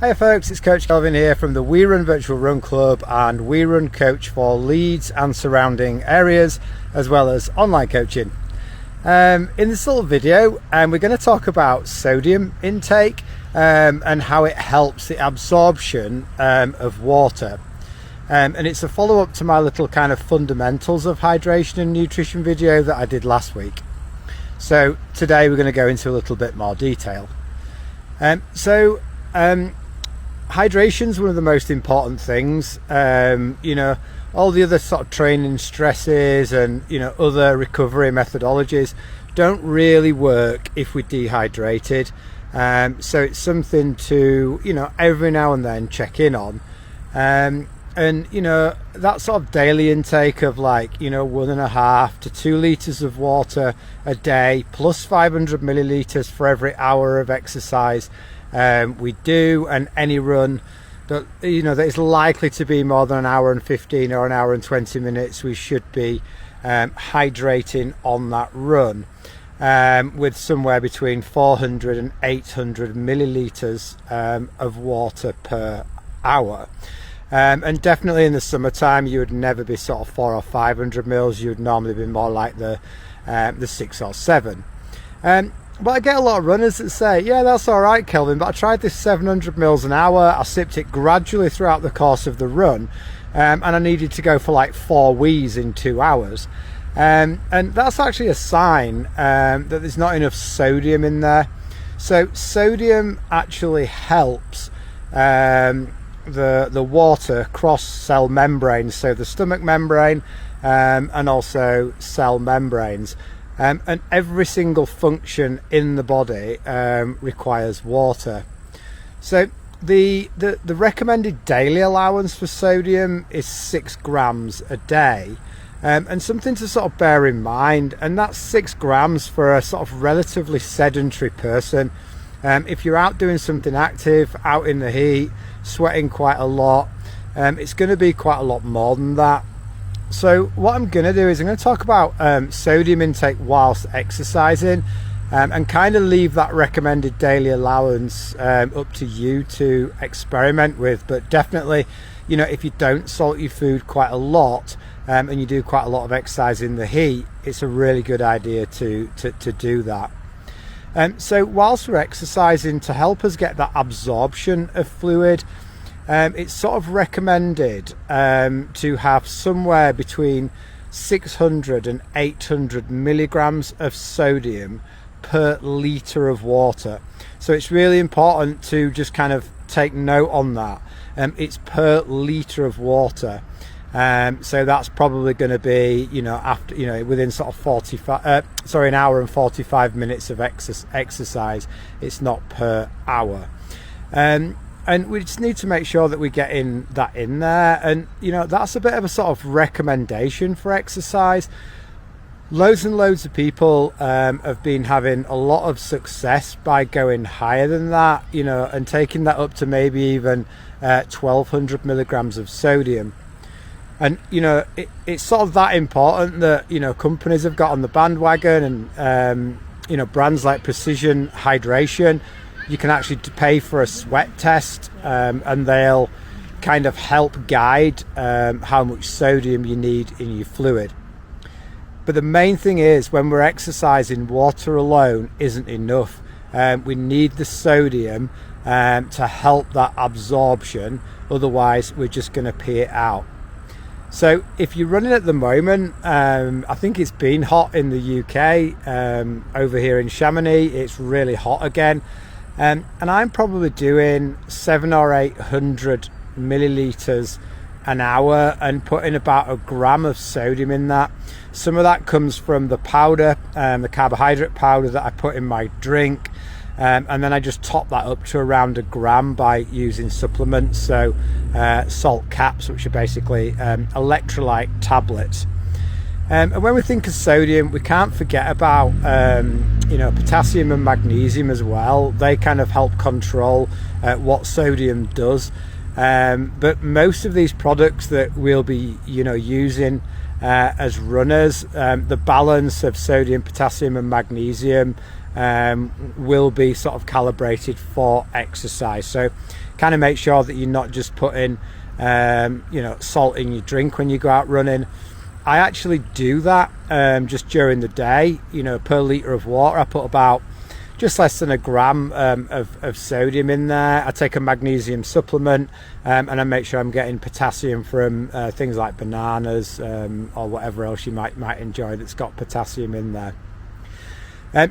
Hey folks, it's Coach Kelvin here from the We Run Virtual Run Club and We Run Coach for Leeds and surrounding areas, as well as online coaching. In this little video, we're going to talk about sodium intake and how it helps the absorption of water. And it's a follow-up to my little kind of fundamentals of hydration and nutrition video that I did last week. So today we're going to go into a little bit more detail. Hydration is one of the most important things. All the other sort of training stresses and other recovery methodologies don't really work if we're dehydrated. So it's something to every now and then check in on. That sort of daily intake of 1.5 to 2 litres of water a day plus 500 millilitres for every hour of exercise we do, and any run that that is likely to be more than an hour and 15 or an hour and 20 minutes, we should be hydrating on that run with somewhere between 400 and 800 millilitres of water per hour. And definitely in the summertime you would never be sort of 400 or 500 mils. You would normally be more like the 6 or 7. But I get a lot of runners that say, yeah, that's all right, Kelvin, but I tried this 700 mils an hour. I sipped it gradually throughout the course of the run, and I needed to go for like 4 wheeze in 2 hours. And that's actually a sign that there's not enough sodium in there. So sodium actually helps the water cross cell membranes, so the stomach membrane and also cell membranes. And every single function in the body requires water. So the recommended daily allowance for sodium is 6 grams a day. And something to sort of bear in mind, and that's 6 grams for a sort of relatively sedentary person. If you're out doing something active, out in the heat, sweating quite a lot, it's going to be quite a lot more than that. So what I'm going to do is I'm going to talk about sodium intake whilst exercising, and kind of leave that recommended daily allowance up to you to experiment with. But definitely, if you don't salt your food quite a lot and you do quite a lot of exercise in the heat, it's a really good idea to do that. So whilst we're exercising, to help us get that absorption of fluid, it's sort of recommended to have somewhere between 600 and 800 milligrams of sodium per litre of water. So it's really important to just kind of take note on that. It's per litre of water. So that's probably going to be, within sort of an hour and 45 minutes of exercise. It's not per hour. And we just need to make sure that we're getting that in there. And, that's a bit of a sort of recommendation for exercise. Loads and loads of people have been having a lot of success by going higher than that, and taking that up to maybe even 1200 milligrams of sodium. And, it's sort of that important that, companies have got on the bandwagon, and, brands like Precision Hydration, you can actually pay for a sweat test, and they'll kind of help guide how much sodium you need in your fluid. But the main thing is, when we're exercising, water alone isn't enough. We need the sodium to help that absorption, otherwise we're just going to pee it out. So if you're running at the moment, I think it's been hot in the UK. Over here in Chamonix, it's really hot again. And I'm probably doing 700 or 800 millilitres an hour and putting about 1 gram of sodium in that. Some of that comes from the powder, the carbohydrate powder that I put in my drink. And then I just top that up to around 1 gram by using supplements. So salt caps, which are basically electrolyte tablets. And when we think of sodium, we can't forget about potassium and magnesium as well. They kind of help control what sodium does. But most of these products that we'll be using as runners, the balance of sodium, potassium and magnesium will be sort of calibrated for exercise. So kind of make sure that you're not just putting salt in your drink when you go out running. I actually do that just during the day. Per litre of water I put about just less than a gram of sodium in there. I take a magnesium supplement, and I make sure I'm getting potassium from things like bananas or whatever else you might enjoy that's got potassium in there.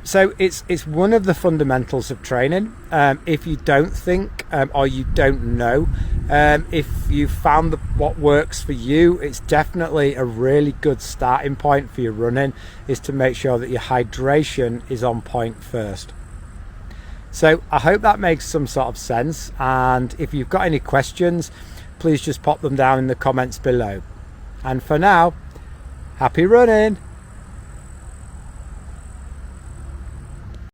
So it's one of the fundamentals of training. If you don't think or you don't know, if you found what works for you, it's definitely a really good starting point for your running, is to make sure that your hydration is on point first. So I hope that makes some sort of sense, and if you've got any questions, please just pop them down in the comments below. And for now, happy running!